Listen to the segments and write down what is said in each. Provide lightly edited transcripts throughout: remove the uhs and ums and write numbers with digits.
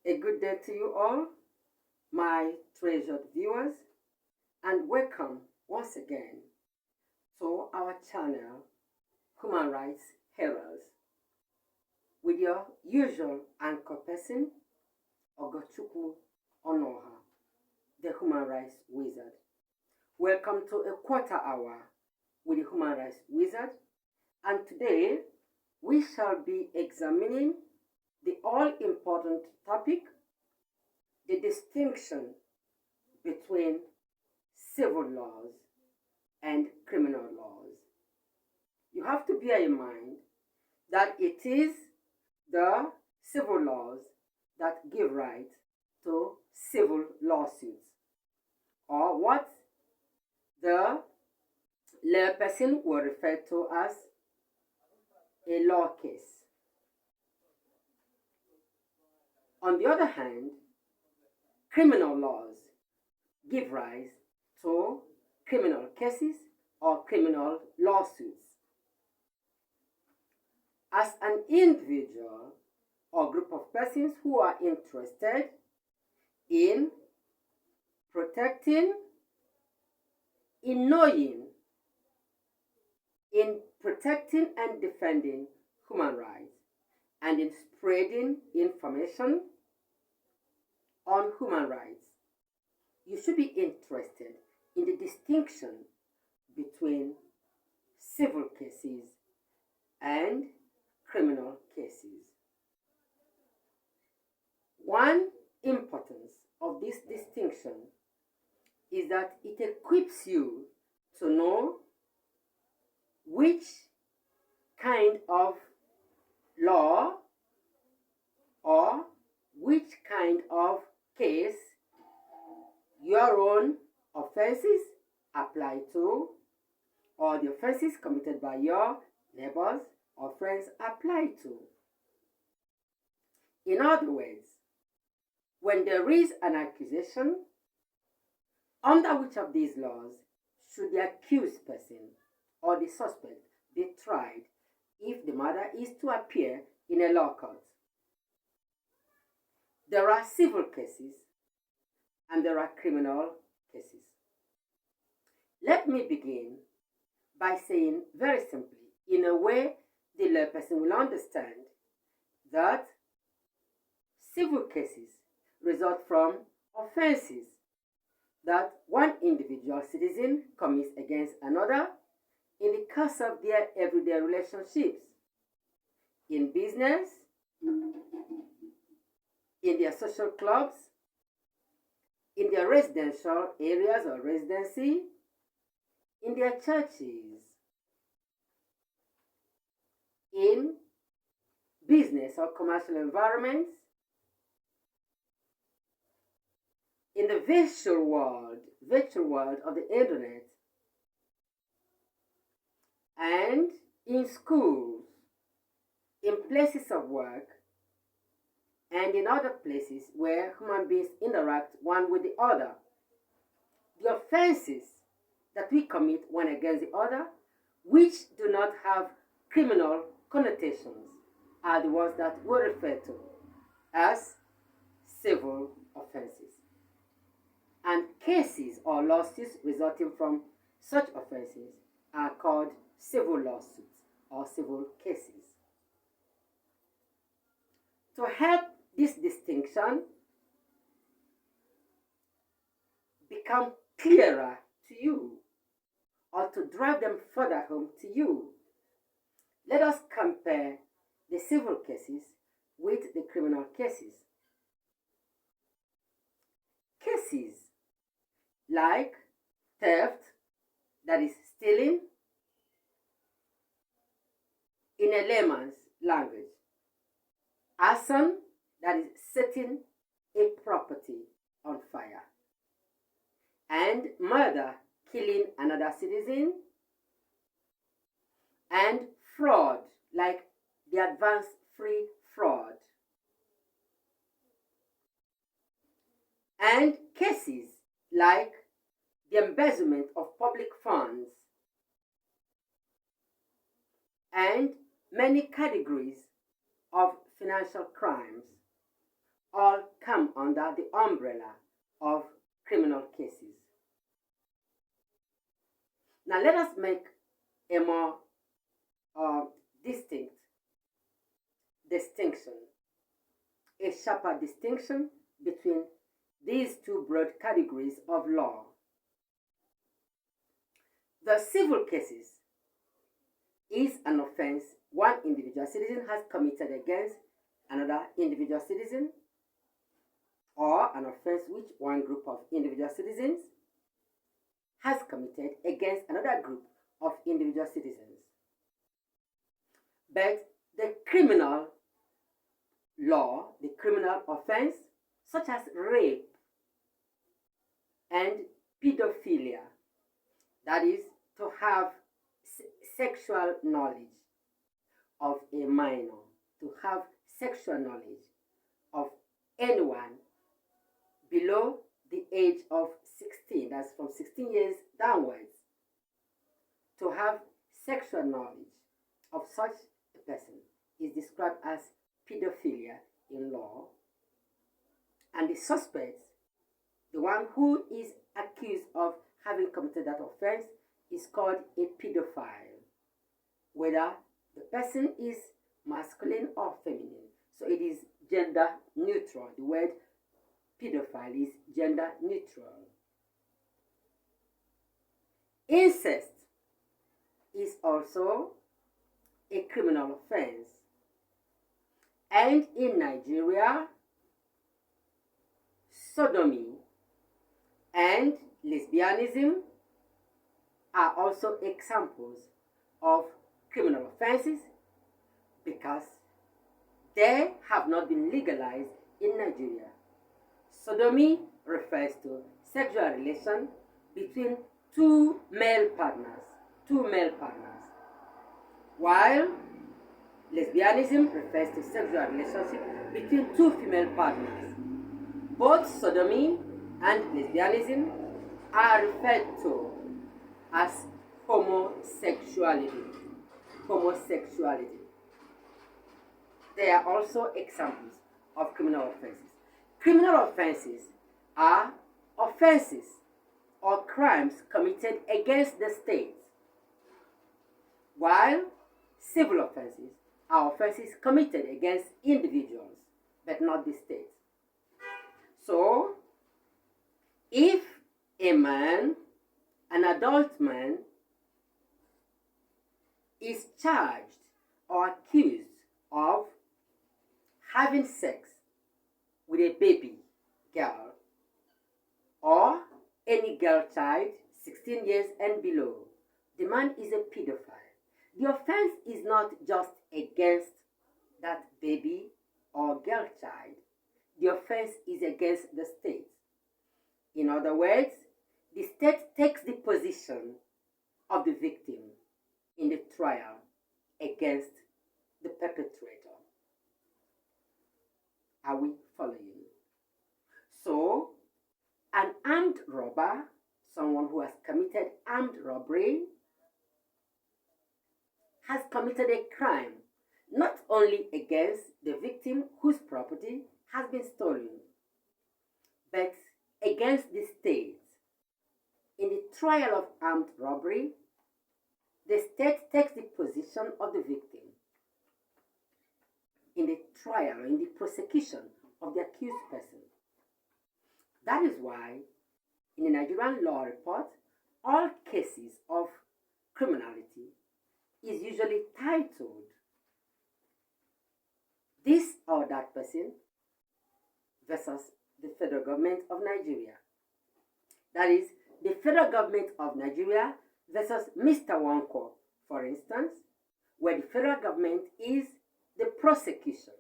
A good day to you all, my treasured viewers, and welcome once again to our channel, Human Rights Heralds, with your usual anchor person, Ogochukwu Onoha, the Human Rights Wizard. Welcome to a quarter hour with the Human Rights Wizard, and today we shall be examining the all-important topic, the distinction between civil laws and criminal laws. You have to bear in mind that it is the civil laws that give right to civil lawsuits, or what the layperson will refer to as a law case. On the other hand, criminal laws give rise to criminal cases or criminal lawsuits. As an individual or group of persons who are interested in protecting, in knowing, in protecting and defending human rights, and in spreading information on human rights, you should be interested in the distinction between civil cases and criminal cases. One importance of this distinction is that it equips you to know which kind of law or which kind of case your own offenses apply to, or the offenses committed by your neighbors or friends apply to. In other words, when there is an accusation, under which of these laws should the accused person or the suspect be tried if the matter is to appear in a law court? There are civil cases and there are criminal cases. Let me begin by saying very simply, in a way the layperson will understand, that civil cases result from offenses that one individual citizen commits against another in the course of their everyday relationships, in business, in their social clubs, in their residential areas or residency, in their churches, in business or commercial environments, in the virtual world of the internet, and in schools, in places of work, and in other places where human beings interact one with the other. The offenses that we commit one against the other, which do not have criminal connotations, are the ones that we refer to as civil offenses. And cases or lawsuits resulting from such offenses are called civil lawsuits or civil cases. To help this distinction become clearer to you, or to drive them further home to you, let us compare the civil cases with the criminal cases. Cases like theft, that is stealing, in a layman's language, arson, that is setting a property on fire, and murder, killing another citizen, and fraud, like the advance free fraud, and cases like the embezzlement of public funds, and many categories of financial crimes, all come under the umbrella of criminal cases. Now let us make a more distinct distinction, a sharper distinction between these two broad categories of law. The civil cases is an offense one individual citizen has committed against another individual citizen, or an offense which one group of individual citizens has committed against another group of individual citizens. But the criminal law, the criminal offense, such as rape and pedophilia, that is, to have sexual knowledge of a minor, to have sexual knowledge of anyone below the age of 16, that's from 16 years downwards, to have sexual knowledge of such a person is described as pedophilia in law. And the suspect, the one who is accused of having committed that offense, is called a pedophile, whether the person is masculine or feminine. So it is gender neutral. The word pedophile is gender neutral. Incest is also a criminal offense. And in Nigeria, sodomy and lesbianism are also examples of criminal offenses because they have not been legalized in Nigeria. Sodomy refers to sexual relation between two male partners, while lesbianism refers to sexual relationship between two female partners. Both sodomy and lesbianism are referred to as homosexuality. They are also examples of criminal offenses. Criminal offenses are offenses or crimes committed against the state, while civil offenses are offenses committed against individuals, but not the state. So, if a man, an adult man, is charged or accused of having sex with a baby girl or any girl child 16 years and below, the man is a pedophile. The offense is not just against that baby or girl child. The offense is against the state. In other words, the state takes the position of the victim in the trial against the perpetrator. Are we following? So, an armed robber, someone who has committed armed robbery, has committed a crime not only against the victim whose property has been stolen, but against the state. In the trial of armed robbery, the state takes the position of the victim. In the trial, in the prosecution of the accused person. That is why, in the Nigerian law report, all cases of criminality is usually titled "This or That Person versus the Federal Government of Nigeria." That is, the Federal Government of Nigeria versus Mr. Wanko, for instance, where the federal government is the prosecution,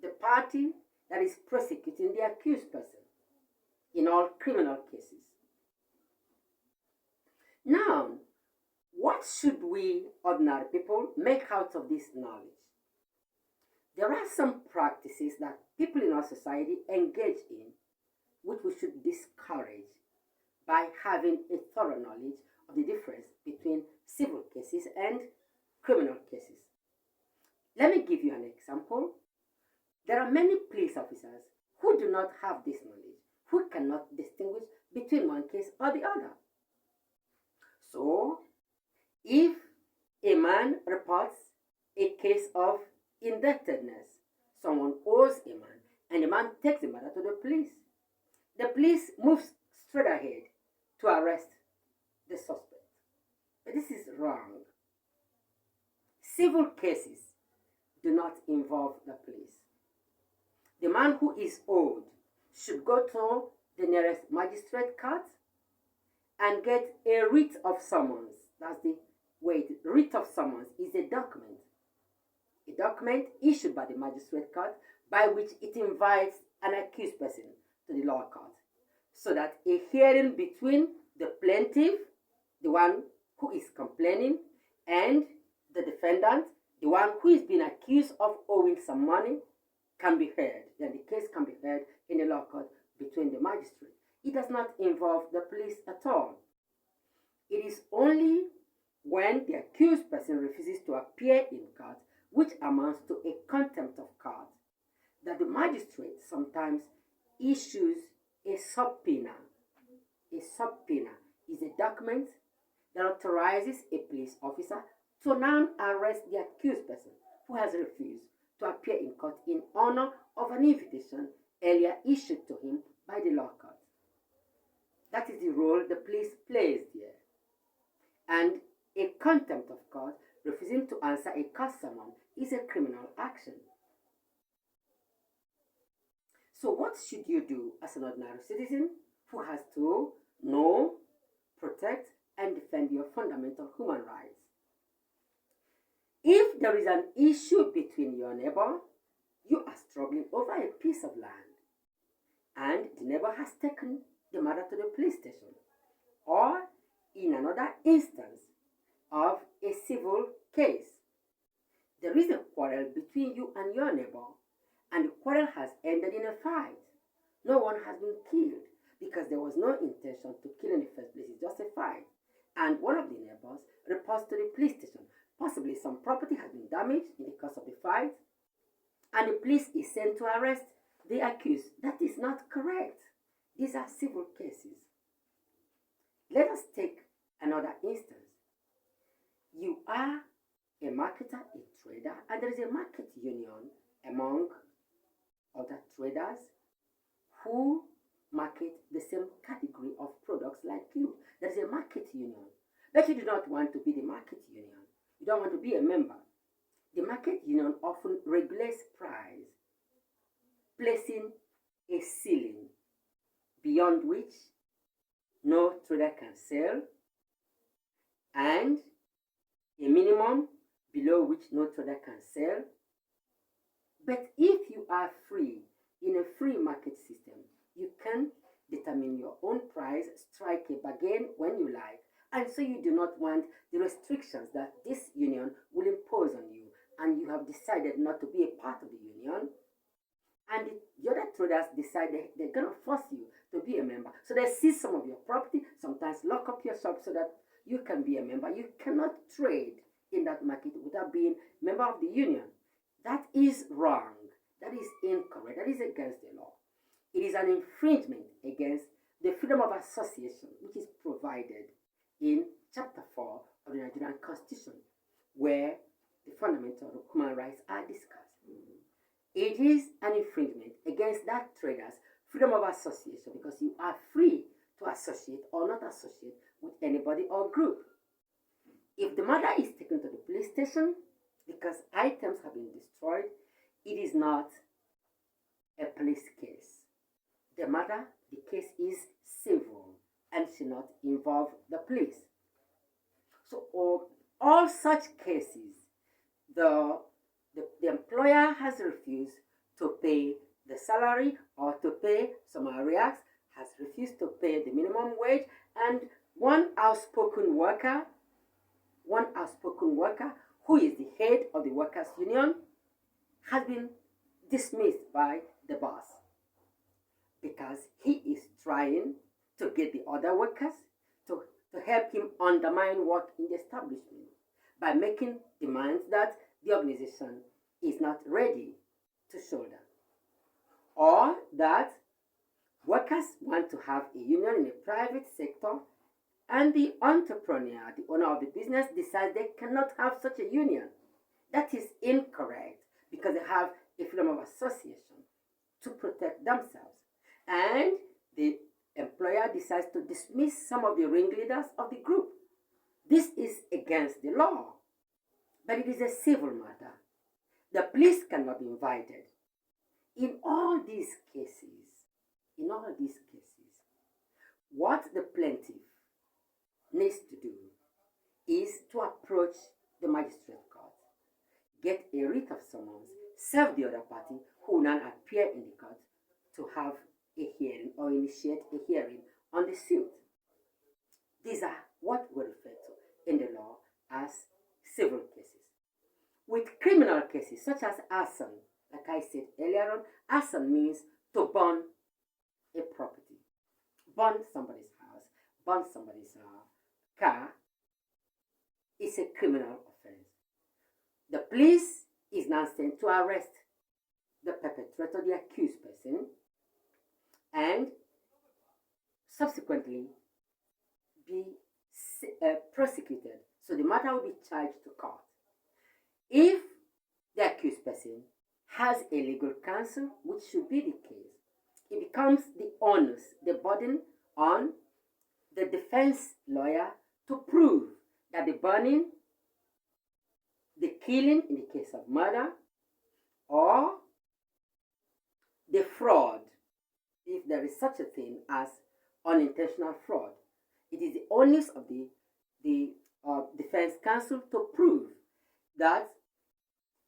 the party that is prosecuting the accused person in all criminal cases. Now, what should we ordinary people make out of this knowledge? There are some practices that people in our society engage in which we should discourage by having a thorough knowledge of the difference between civil cases and criminal cases. Let me give you an example. There are many police officers who do not have this knowledge, who cannot distinguish between one case or the other. So, if a man reports a case of indebtedness, someone owes a man, and the man takes the matter to the police moves straight ahead to arrest the suspect. But this is wrong. Civil cases do not involve the police. The man who is owed should go to the nearest magistrate court and get a writ of summons. That's the way. Writ of summons is a document issued by the magistrate court by which it invites an accused person to the law court, so that a hearing between the plaintiff, the one who is complaining, and the defendant, the one who is being accused of owing some money, can be heard. Then the case can be heard in the law court between the magistrate. It does not involve the police at all. It is only when the accused person refuses to appear in court, which amounts to a contempt of court, that the magistrate sometimes issues a subpoena. A subpoena is a document that authorizes a police officer to now arrest the accused person who has refused to appear in court in honor of an invitation earlier issued to him by the law court. That is the role the police plays there. And a contempt of court, refusing to answer a court summons, is a criminal action. So what should you do as an ordinary citizen who has to know, protect, and defend your fundamental human rights? If there is an issue between your neighbor, you are struggling over a piece of land, and the neighbor has taken the matter to the police station, or in another instance of a civil case, there is a quarrel between you and your neighbor, and the quarrel has ended in a fight. No one has been killed because there was no intention to kill in the first place. It's just a fight. And one of the neighbors reports to the police station. Possibly some property has been damaged in the course of the fight, and the police is sent to arrest the accused. That is not correct. These are civil cases. Let us take another instance. You are a marketer, a trader, and there is a market union among other traders who market the same category of products like you. There is a market union, but you do not want to be the market union. You don't want to be a member. The market union often regulates price, placing a ceiling beyond which no trader can sell, and a minimum below which no trader can sell. But if you are free in a free market system, you can determine your own price, strike a bargain when you like, and so you do not want the restrictions that this union will impose on you, and you have decided not to be a part of the union, and the other traders decide they're going to force you to be a member. So they seize some of your property, sometimes lock up your shop so that you can be a member. You cannot trade in that market without being a member of the union. That is wrong. That is incorrect. That is against the law. It is an infringement against the freedom of association, which is provided in Chapter 4 of the Nigerian Constitution, where the fundamental human rights are discussed. It is an infringement against that trader's freedom of association because you are free to associate or not associate with anybody or group. If the matter is taken to the police station because items have been destroyed, it is not a police case. The case is civil and should not involve the police. So all such cases, the employer has refused to pay the salary or to pay some arrears, has refused to pay the minimum wage, and one outspoken worker who is the head of the workers' union has been dismissed by the boss because he is trying to get the other workers to help him undermine work in the establishment by making demands that the organization is not ready to shoulder. or that workers want to have a union in the private sector and the entrepreneur, the owner of the business, decides they cannot have such a union. That is incorrect because they have a freedom of association to protect themselves. And the employer decides to dismiss some of the ringleaders of the group. This is against the law, but it is a civil matter. The police cannot be invited. In all these cases, what the plaintiff needs to do is to approach the magistrate court, get a writ of summons, serve the other party who will now appear in the court to have a hearing or initiate a hearing on the suit. These are what we refer to in the law as civil cases. With criminal cases such as arson, like I said earlier on, arson means to burn a property, burn somebody's house, burn somebody's car. It's a criminal offense. The police is now sent to arrest the perpetrator, the accused person, and subsequently be prosecuted. So the matter will be charged to court. If the accused person has a legal counsel, which should be the case, it becomes the onus, the burden on the defense lawyer to prove that the burning, the killing in the case of murder, or the fraud, if there is such a thing as unintentional fraud, it is the onus of the defense counsel to prove that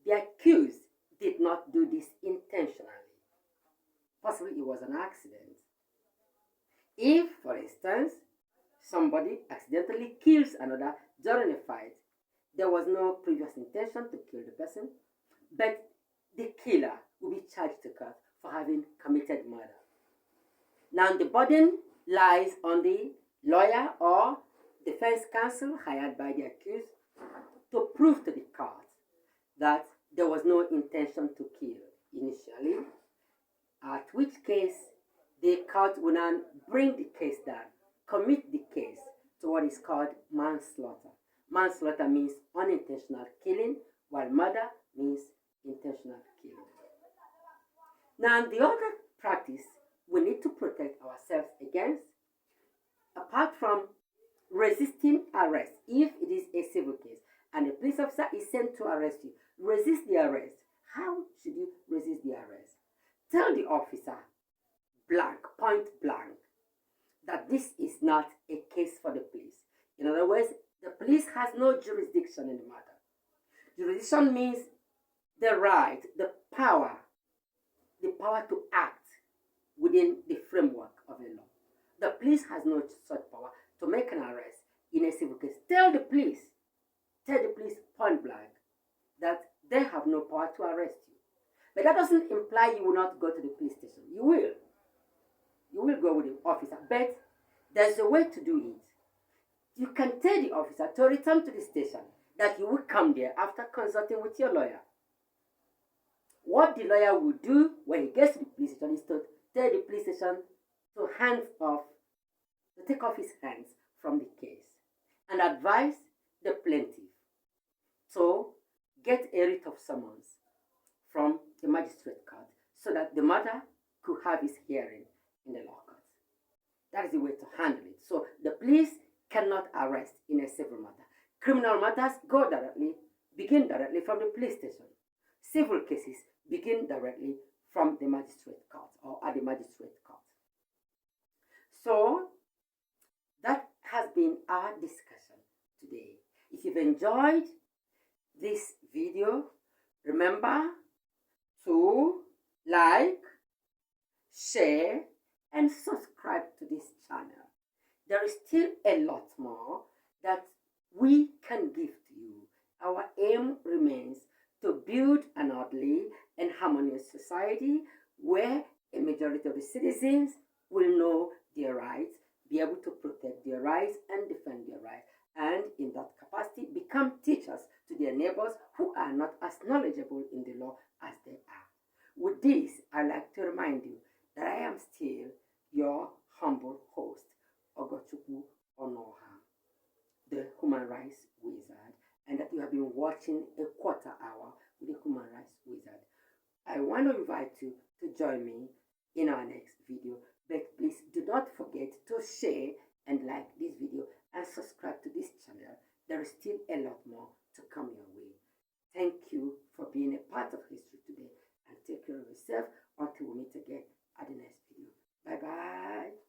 the accused did not do this intentionally. Possibly it was an accident. If, for instance, somebody accidentally kills another during a fight, there was no previous intention to kill the person, but the killer will be charged to court for having committed murder. Now the burden lies on the lawyer or defense counsel hired by the accused to prove to the court that there was no intention to kill initially, at which case the court will now bring the case down, commit the case to what is called manslaughter. Manslaughter means unintentional killing, while murder means intentional killing. Now, the other practice we need to protect ourselves against, apart from resisting arrest, if it is a civil case and a police officer is sent to arrest you, resist the arrest. How should you resist the arrest? Tell the officer, point blank, that this is not a case for the police. In other words, the police has no jurisdiction in the matter. Jurisdiction means the right, the power to act within the framework of the law. The police has no such power to make an arrest in a civil case. Tell the police point blank that they have no power to arrest you. But that doesn't imply you will not go to the police station. You will. You will go with the officer, but there's a way to do it. You can tell the officer to return to the station, that you will come there after consulting with your lawyer. What the lawyer will do when he gets to the police station is to tell the police station to take off his hands from the case and advise the plaintiff to get a writ of summons from the magistrate court so that the matter could have its hearing in the law court. That is the way to handle it. So the police cannot arrest in a civil matter. Criminal matters begin directly from the police station. Civil cases begin directly from the magistrate court or at the magistrate court. So that has been our discussion today. If you've enjoyed this video, remember to like, share, and subscribe to this channel. There is still a lot more that we can give to you. Our aim remains to build an orderly and harmonious society where a majority of the citizens will know their rights, be able to protect their rights and defend their rights, and in that capacity become teachers to their neighbors who are not as knowledgeable in the law as they are. With this, I'd like to remind you that I am still your humble host, Ogochukwu Onoha, the Human Rights Wizard, and that you have been watching a quarter hour with the Human Rights Wizard. I want to invite you to join me in our next video, but please do not forget to share and like this video and subscribe to this channel. There is still a lot more to come your way. Thank you for being a part of history today, and take care of yourself until we meet again at the next video. Bye bye.